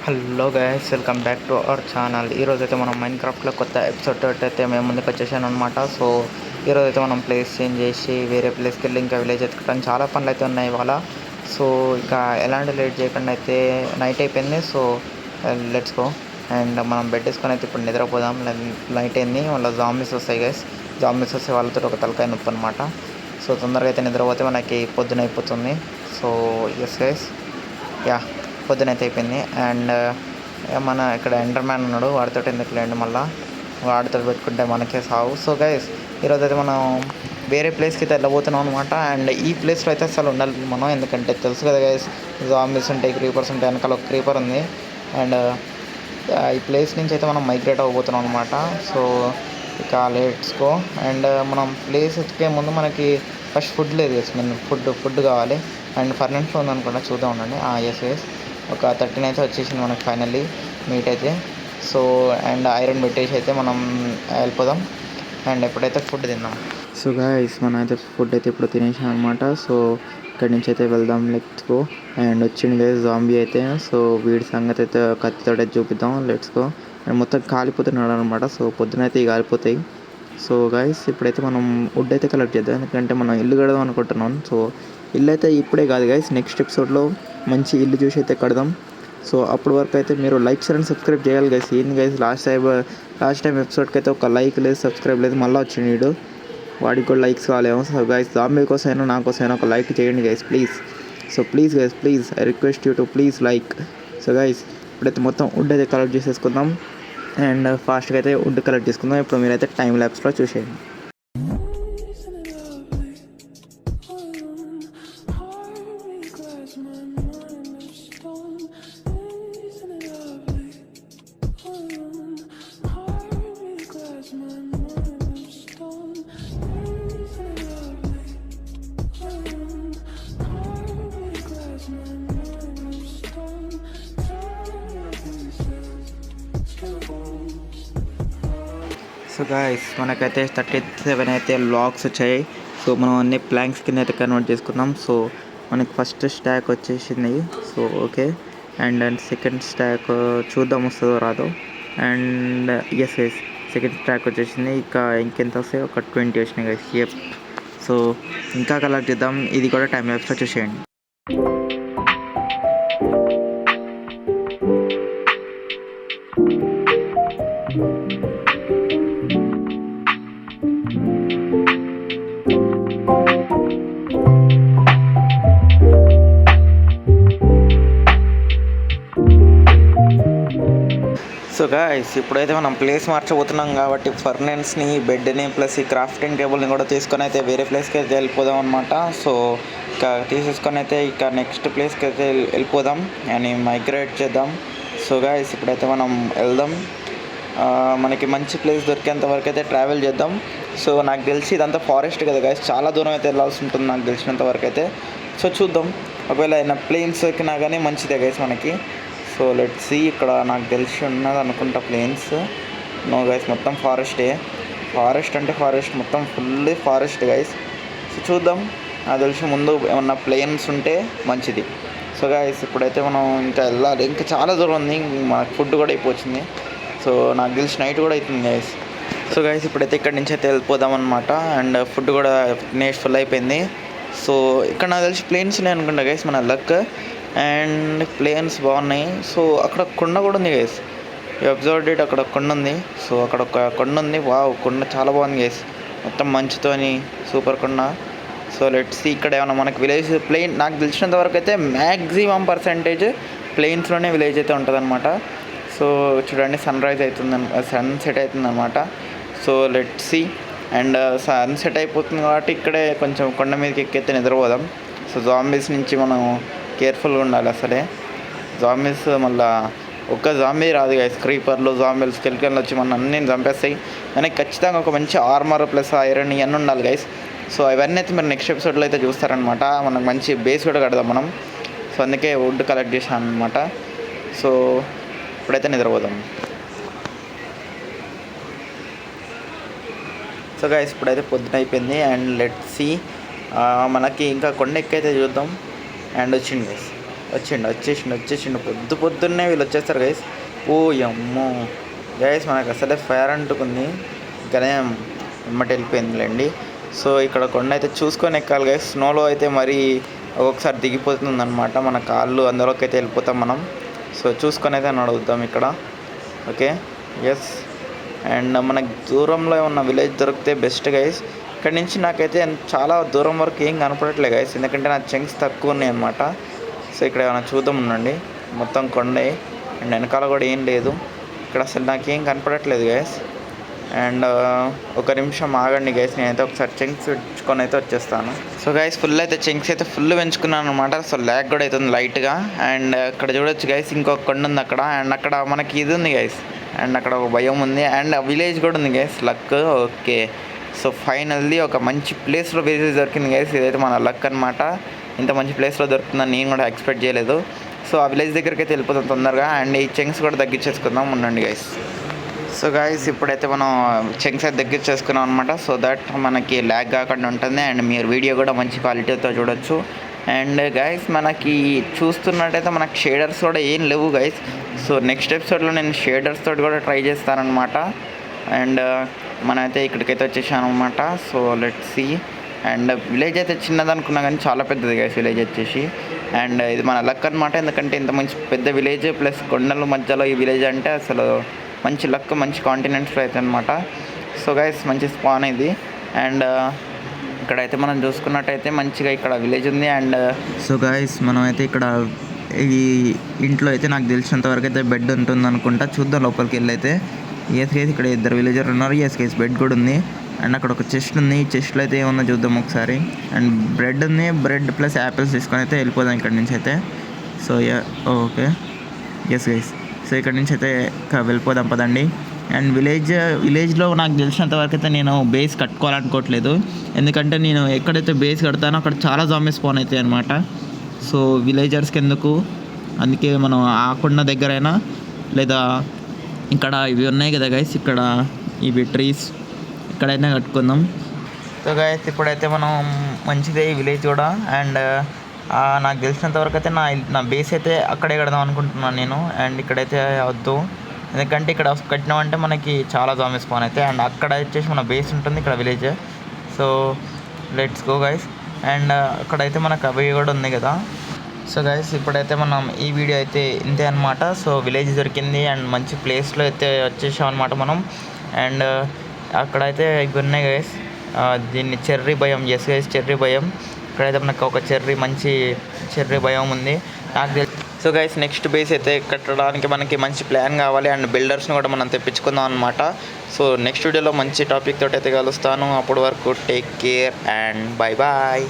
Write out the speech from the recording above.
Hello guys, welcome back to our channel. ఈరోజైతే మనం మైన్క్రాఫ్ట్లో కొత్త ఎపిసోడ్ తోటి అయితే మేము ముందుకు వచ్చేసాను అనమాట. సో ఈరోజైతే మనం ప్లేస్ చేంజ్ చేసి వేరే ప్లేస్కి వెళ్ళి ఇంకా విలేజ్ ఎత్తుకోవడానికి చాలా పనులు అయితే ఉన్నాయి ఇవాళ. సో ఇంకా ఎలాంటి లేట్ చేయకుండా అయితే నైట్ అయిపోయింది. So let's go. అండ్ మనం బెడ్ వేసుకొని అయితే ఇప్పుడు నిద్రపోదాం. నైట్ అయింది, వాళ్ళ జాంబీస్ వస్తాయి గైస్. జాంబీస్ వస్తే వాళ్ళతో ఒక తలకాయ నొప్పి అనమాట. సో తొందరగా అయితే నిద్రపోతే మనకి పొద్దున అయిపోతుంది. సో ఎస్ గైస్, యా పొద్దునైతే అయిపోయింది. అండ్ మన ఇక్కడ ఎండర్ మ్యాన్ ఉన్నాడు, వాడితో ఎందుకు లేండి, మళ్ళీ వాడితో పెట్టుకుంటే మనకే సావు. సో గైస్, ఈరోజు అయితే మనం వేరే ప్లేస్కి అయితే వెళ్ళబోతున్నాం అనమాట. అండ్ ఈ ప్లేస్లో అయితే అసలు ఉండాలి మనం, ఎందుకంటే తెలుసు కదా గైస్, జాంబీస్ ఉంటాయి, క్రీపర్స్ ఉంటాయి. వెనకాల ఒక క్రీపర్ ఉంది. అండ్ ఈ ప్లేస్ నుంచి అయితే మనం మైగ్రేట్ అవ్వబోతున్నాం అనమాట. సో ఇక లెట్స్ గో. అండ్ మనం ప్లేస్ ఎత్తుకే ముందు మనకి ఫస్ట్ ఫుడ్ లేదు గైస్, ఫుడ్ కావాలి. అండ్ ఫర్నెన్స్లో ఉందనుకుంటా, చూద్దాం ఉండండి. ఎస్ ఒక 13 అయితే వచ్చేసింది మనకు ఫైనల్లీ మీట్ అయితే. సో అండ్ ఐరన్ పెట్టేసి అయితే మనం వెళ్ళిపోదాం. అండ్ ఎప్పుడైతే ఫుడ్ తిందాం. సో గైస్, మనం అయితే ఫుడ్ అయితే ఇప్పుడు తినేసాం అనమాట. సో ఇక్కడి నుంచి అయితే వెళ్దాం, లెట్స్ గో. అండ్ వచ్చింది గైస్ జాంబీ అయితే. సో వీడి సంగతి అయితే కత్తితో చూపిద్దాం, లెట్స్ గో. అండ్ మొత్తం కాలిపోతున్నాడు అనమాట. సో పొద్దునైతే కాలిపోతాయి. సో గైస్, ఇప్పుడైతే మనం వుడ్ అయితే కలెక్ట్ చేద్దాం, ఎందుకంటే మనం ఇల్లు కడదాం అనుకుంటున్నాం. సో ఇల్లు అయితే ఇప్పుడే కాదు గైస్, నెక్స్ట్ ఎపిసోడ్లో మంచి ఇల్లు చూసి అయితే కడదాం. సో అప్పటి వరకు అయితే మీరు లైక్ షేర్ అండ్ సబ్స్క్రైబ్ చేయాలి గైస్. ఏంది గైస్, లాస్ట్ టైం ఎపిసోడ్కి అయితే ఒక లైక్ లేదు, సబ్స్క్రైబ్ లేదు, మళ్ళీ వచ్చింది వీడు, వాడికి కూడా లైక్స్ కావాలేమో. సో గైస్, జాంబీ కోసమైనా నా కోసమైనా ఒక లైక్ చేయండి guys, please. So please guys, please, I request you to please like. So guys, ఇప్పుడైతే మొత్తం వుడ్ అయితే కలెక్ట్ చేసేసుకుందాం. అండ్ ఫాస్ట్గా అయితే వుడ్ కలెక్ట్ చేసుకుందాం. ఇప్పుడు మీరైతే టైం ల్యాప్స్లో చూసేయండి. సో గాయస్, మనకైతే 37 అయితే లాగ్స్ వచ్చాయి. సో మనం అన్ని ప్లాంక్స్ కింద అయితే కన్వర్ట్ చేసుకున్నాం. సో మనకి ఫస్ట్ స్టాక్ వచ్చేసింది. So okay. And second stack చూద్దాం వస్తుందో రాదో. And yes yes, second stack వచ్చేసింది. ఇంకెంత వస్తాయి, ఒక 20 వచ్చినాయి గైస్. యప్. సో ఇంకా కలెక్ట్ చేద్దాం, ఇది కూడా టైం ల్యాప్స్లో చూసేయండి. సో గాయస్, ఇప్పుడైతే మనం ప్లేస్ మార్చబోతున్నాం కాబట్టి ఫర్నెన్స్ని, బెడ్ని ప్లస్ ఈ క్రాఫ్టింగ్ టేబుల్ని కూడా తీసుకొని అయితే వేరే ప్లేస్కి అయితే వెళ్ళిపోదాం అనమాట. సో ఇక తీసేసుకొని అయితే ఇక నెక్స్ట్ ప్లేస్కి అయితే వెళ్ళిపోదాం అని మైగ్రేట్ చేద్దాం. సో గాయస్, ఇప్పుడైతే మనం వెళ్దాం. మనకి మంచి ప్లేస్ దొరికేంత వరకు అయితే ట్రావెల్ చేద్దాం. సో నాకు తెలిసి ఇదంతా ఫారెస్ట్ కదా గాయస్, చాలా దూరం అయితే వెళ్ళాల్సి ఉంటుంది నాకు తెలిసినంత వరకు అయితే. సో చూద్దాం, ఒకవేళ అయినా ప్లేన్స్ ఎక్కినా కానీ మంచిదే గైస్ మనకి. So let's see. ఇక్కడ నాకు తెలిసి ఉన్నది అనుకుంటా ప్లేన్స్. నో గైస్, మొత్తం ఫారెస్టే. ఫారెస్ట్ అంటే ఫారెస్ట్, మొత్తం ఫుల్లీ ఫారెస్ట్ గైస్. సో చూద్దాం, నాకు తెలిసి ముందు ఏమన్నా ప్లేన్స్ ఉంటే మంచిది. సో గైస్, ఇప్పుడైతే మనం ఇంకా వెళ్ళాలి, ఇంకా చాలా దూరం ఉంది, మనకు ఫుడ్ కూడా అయిపోతుంది. సో నాకు తెలిసి నైట్ కూడా అవుతుంది గైస్. సో గైస్, ఇప్పుడైతే ఇక్కడి నుంచి అయితే వెళ్ళిపోదాం అనమాట. అండ్ ఫుడ్ కూడా ఫుల్ అయిపోయింది. సో ఇక్కడ నాకు తెలిసి ప్లేన్స్ ఉన్నాయి అనుకుంటా గైస్, మన లక్. అండ్ ప్లేన్స్ బాగున్నాయి. సో అక్కడ కొండ కూడా ఉంది గైస్, అబ్జర్వ్డ్ ఇట్, అక్కడ కొండ ఉంది. సో అక్కడ ఒక కొండ ఉంది. వావ్, కొండ చాలా బాగుంది గైస్, మొత్తం మంచుతోని సూపర్ కొండ. సో లెట్స్ సీ, ఇక్కడ ఏమన్నా మనకి విలేజ్ ప్లేన్, నాకు తెలిసినంత వరకు అయితే మ్యాక్సిమం పర్సెంటేజ్ ప్లేన్స్లోనే విలేజ్ అయితే ఉంటుంది అనమాట. సో చూడండి, సన్సెట్ అవుతుంది అనమాట. So let's see. And sunset అయిపోతుంది కాబట్టి ఇక్కడే కొంచెం కొండ మీదకి ఎక్కితే నిద్రపోదాం. సో జాంబీస్ నుంచి మనం కేర్ఫుల్గా ఉండాలి. అసలే జాంబీస్ మళ్ళీ ఒక్క జాంబీ రాదు గైస్, క్రీపర్లు, జాంబీలు, స్కెలిటన్లు వచ్చి మన అన్నీ చంపేస్తాయి. కానీ ఖచ్చితంగా ఒక మంచి ఆర్మర్ ప్లస్ ఐరన్ ఇవన్నీ ఉండాలి గైస్. సో అవన్నీ అయితే మీరు నెక్స్ట్ ఎపిసోడ్లో అయితే చూస్తారనమాట. మనకు మంచి బేస్ కూడా కడదాం మనం. సో అందుకే వుడ్ కలెక్ట్ చేశాను అనమాట. సో ఇప్పుడైతే నిద్రపోదాం. సో గైస్, ఇప్పుడైతే పొద్దున అయిపోయింది. అండ్ లెట్స్ సీ, మనకి ఇంకా కొండ ఎక్కైతే చూద్దాం. అండ్ వచ్చింది గైస్, వచ్చేసిండు పొద్దున్నే వీళ్ళు వచ్చేస్తారు గైస్. ఓ అమ్మో గైస్, మనకు అసలే ఫైర్ అంటుకుంది, ఇంకానే ఎమ్మటి వెళ్ళిపోయిందిలేండి. సో ఇక్కడ కొండ అయితే చూసుకొని ఎక్కాలి గైస్. స్నోలో అయితే మరీ ఒక్కొక్కసారి దిగిపోతుంది అనమాట, మన కాళ్ళు అందులోకి అయితే వెళ్ళిపోతాం మనం. సో చూసుకొని అయితే నడుగుతాం ఇక్కడ. Okay, yes. అండ్ మనకు దూరంలో ఉన్న విలేజ్ దొరికితే బెస్ట్ గైస్. ఇక్కడ నుంచి నాకైతే చాలా దూరం వరకు ఏం కనపడట్లేదు గైస్, ఎందుకంటే నా చంక్స్ తక్కువ ఉన్నాయి అనమాట. సో ఇక్కడ ఏమైనా చూద్దాం ఉండండి, మొత్తం కొండే అండ్ వెనకాల కూడా ఏం లేదు. ఇక్కడ అసలు నాకేం కనపడట్లేదు గైస్. అండ్ ఒక నిమిషం ఆగండి గైస్, నేనైతే ఒకసారి చంక్స్ పెంచుకొని అయితే వచ్చేస్తాను. సో గైస్ ఫుల్ అయితే చంక్స్ అయితే ఫుల్ పెంచుకున్నాను అనమాట. సో ల్యాగ్ కూడా అవుతుంది లైట్గా. అండ్ అక్కడ చూడొచ్చు గైస్, ఇంకొక కొండ ఉంది అక్కడ. అండ్ అక్కడ మనకి ఇది ఉంది గైస్, అండ్ అక్కడ ఒక భయం ఉంది, అండ్ విలేజ్ కూడా ఉంది guys. Luck. Okay, so finally ఒక మంచి ప్లేస్లో విలేజ్ దొరికింది గైస్. ఇదైతే మన లక్ అనమాట, ఇంత మంచి ప్లేస్లో దొరుకుతుందని నేను కూడా ఎక్స్పెక్ట్ చేయలేదు. సో ఆ విలేజ్ దగ్గరికి అయితే వెళ్ళిపోతాం తొందరగా. అండ్ ఈ చంక్స్ కూడా తగ్గించేసుకుందాం ఉండండి గైస్. సో గైస్ ఇప్పుడైతే మనం చంక్స్ అయితే తగ్గించేసుకున్నాం అనమాట, సో దట్ మనకి ల్యాగ్ కాకుండా ఉంటుంది అండ్ మీరు వీడియో కూడా మంచి క్వాలిటీతో చూడొచ్చు. అండ్ గైస్ మనకి చూస్తున్నట్టయితే మనకి షేడర్స్ కూడా ఏం లేవు గైస్. సో నెక్స్ట్ ఎపిసోడ్లో నేను షేడర్స్ తోటి కూడా ట్రై చేస్తానమాట. అండ్ మనమైతే ఇక్కడికైతే వచ్చేసాను అనమాట. So let's see. And village అయితే చిన్నది అనుకున్నా కానీ చాలా పెద్దది గైస్ విలేజ్ వచ్చేసి. అండ్ ఇది మన లక్ అనమాట, ఎందుకంటే ఇంత మంచి పెద్ద విలేజ్ ప్లస్ కొండల మధ్యలో ఈ విలేజ్ అంటే అసలు మంచి లక్, మంచి కాంటినెంట్స్లో అయితే అనమాట. సో గైస్ మంచి స్పాన్ ఇది. అండ్ ఇక్కడైతే మనం చూసుకున్నట్టయితే మంచిగా ఇక్కడ విలేజ్ ఉంది. అండ్ సో గైస్ మనం అయితే ఇక్కడ ఈ ఇంట్లో అయితే నాకు తెలిసినంత వరకు అయితే బెడ్ ఉంటుంది అనుకుంటా. చూద్దాం లోపలికి వెళ్ళి అయితే. ఎస్ గైస్ ఇక్కడ 2 విలేజర్లు ఉన్నారు. ఎస్ గైస్ బెడ్ కూడా ఉంది. అండ్ అక్కడ ఒక చెస్ట్ ఉంది, ఈ చెస్ట్లో అయితే ఏమన్నా చూద్దాం ఒకసారి. అండ్ బ్రెడ్ ఉంది, బ్రెడ్ ప్లస్ యాపిల్స్ తీసుకొని అయితే వెళ్ళిపోదాం ఇక్కడ నుంచి అయితే. So okay, yes guys. So ఇక్కడ నుంచి అయితే వెళ్ళిపోదాం పదండి. అండ్ విలేజ్లో నాకు తెలిసినంత వరకు అయితే నేను బేస్ కట్టుకోవాలనుకోవట్లేదు, ఎందుకంటే నేను ఎక్కడైతే బేస్ కడతానో అక్కడ చాలా జాంబీస్ స్పాన్ అవుతాయి అనమాట. సో విలేజర్స్కి ఎందుకు, అందుకే మనం ఆకున్న దగ్గరైనా లేదా ఇక్కడ ఇవి ఉన్నాయి కదా గైస్, ఇక్కడ ఇవి ట్రీస్ ఇక్కడైనా కట్టుకుందాం. సో గైస్ ఇప్పుడైతే మనం మంచిదే ఈ విలేజ్ కూడా. అండ్ నాకు తెలిసినంత వరకు అయితే నా బేస్ అయితే అక్కడే కడదాం అనుకుంటున్నాను నేను. అండ్ ఇక్కడైతే వద్దు, ఎందుకంటే ఇక్కడ కట్టినామంటే మనకి చాలా జాంబీస్ స్పాన్ అయితే. అండ్ అక్కడ వచ్చేసి మన బేస్ ఉంటుంది, ఇక్కడ village. So let's go guys. And అక్కడైతే మనకు అవి కూడా ఉంది కదా. సో గైస్ ఇప్పుడైతే మనం ఈ వీడియో అయితే ఇంతే అనమాట. సో విలేజ్ దొరికింది అండ్ మంచి ప్లేస్లో అయితే వచ్చేసాం అనమాట మనం. అండ్ అక్కడైతే ఇవి ఉన్నాయి గైస్, దీన్ని చెర్రీ భయం. ఎస్ గైస్ చెర్రీ భయం. ఇక్కడైతే మనకు ఒక మంచి చెర్రీ భయం ఉంది నాకు. సో గైస్ నెక్స్ట్ బేస్ అయితే కట్టడానికి మనకి మంచి ప్లాన్ కావాలి అండ్ బిల్డర్స్ని కూడా మనం తెప్పించుకుందాం అనమాట. సో నెక్స్ట్ వీడియోలో మంచి టాపిక్ తోటి అయితే కలుస్తాను. అప్పటి వరకు take care and bye bye.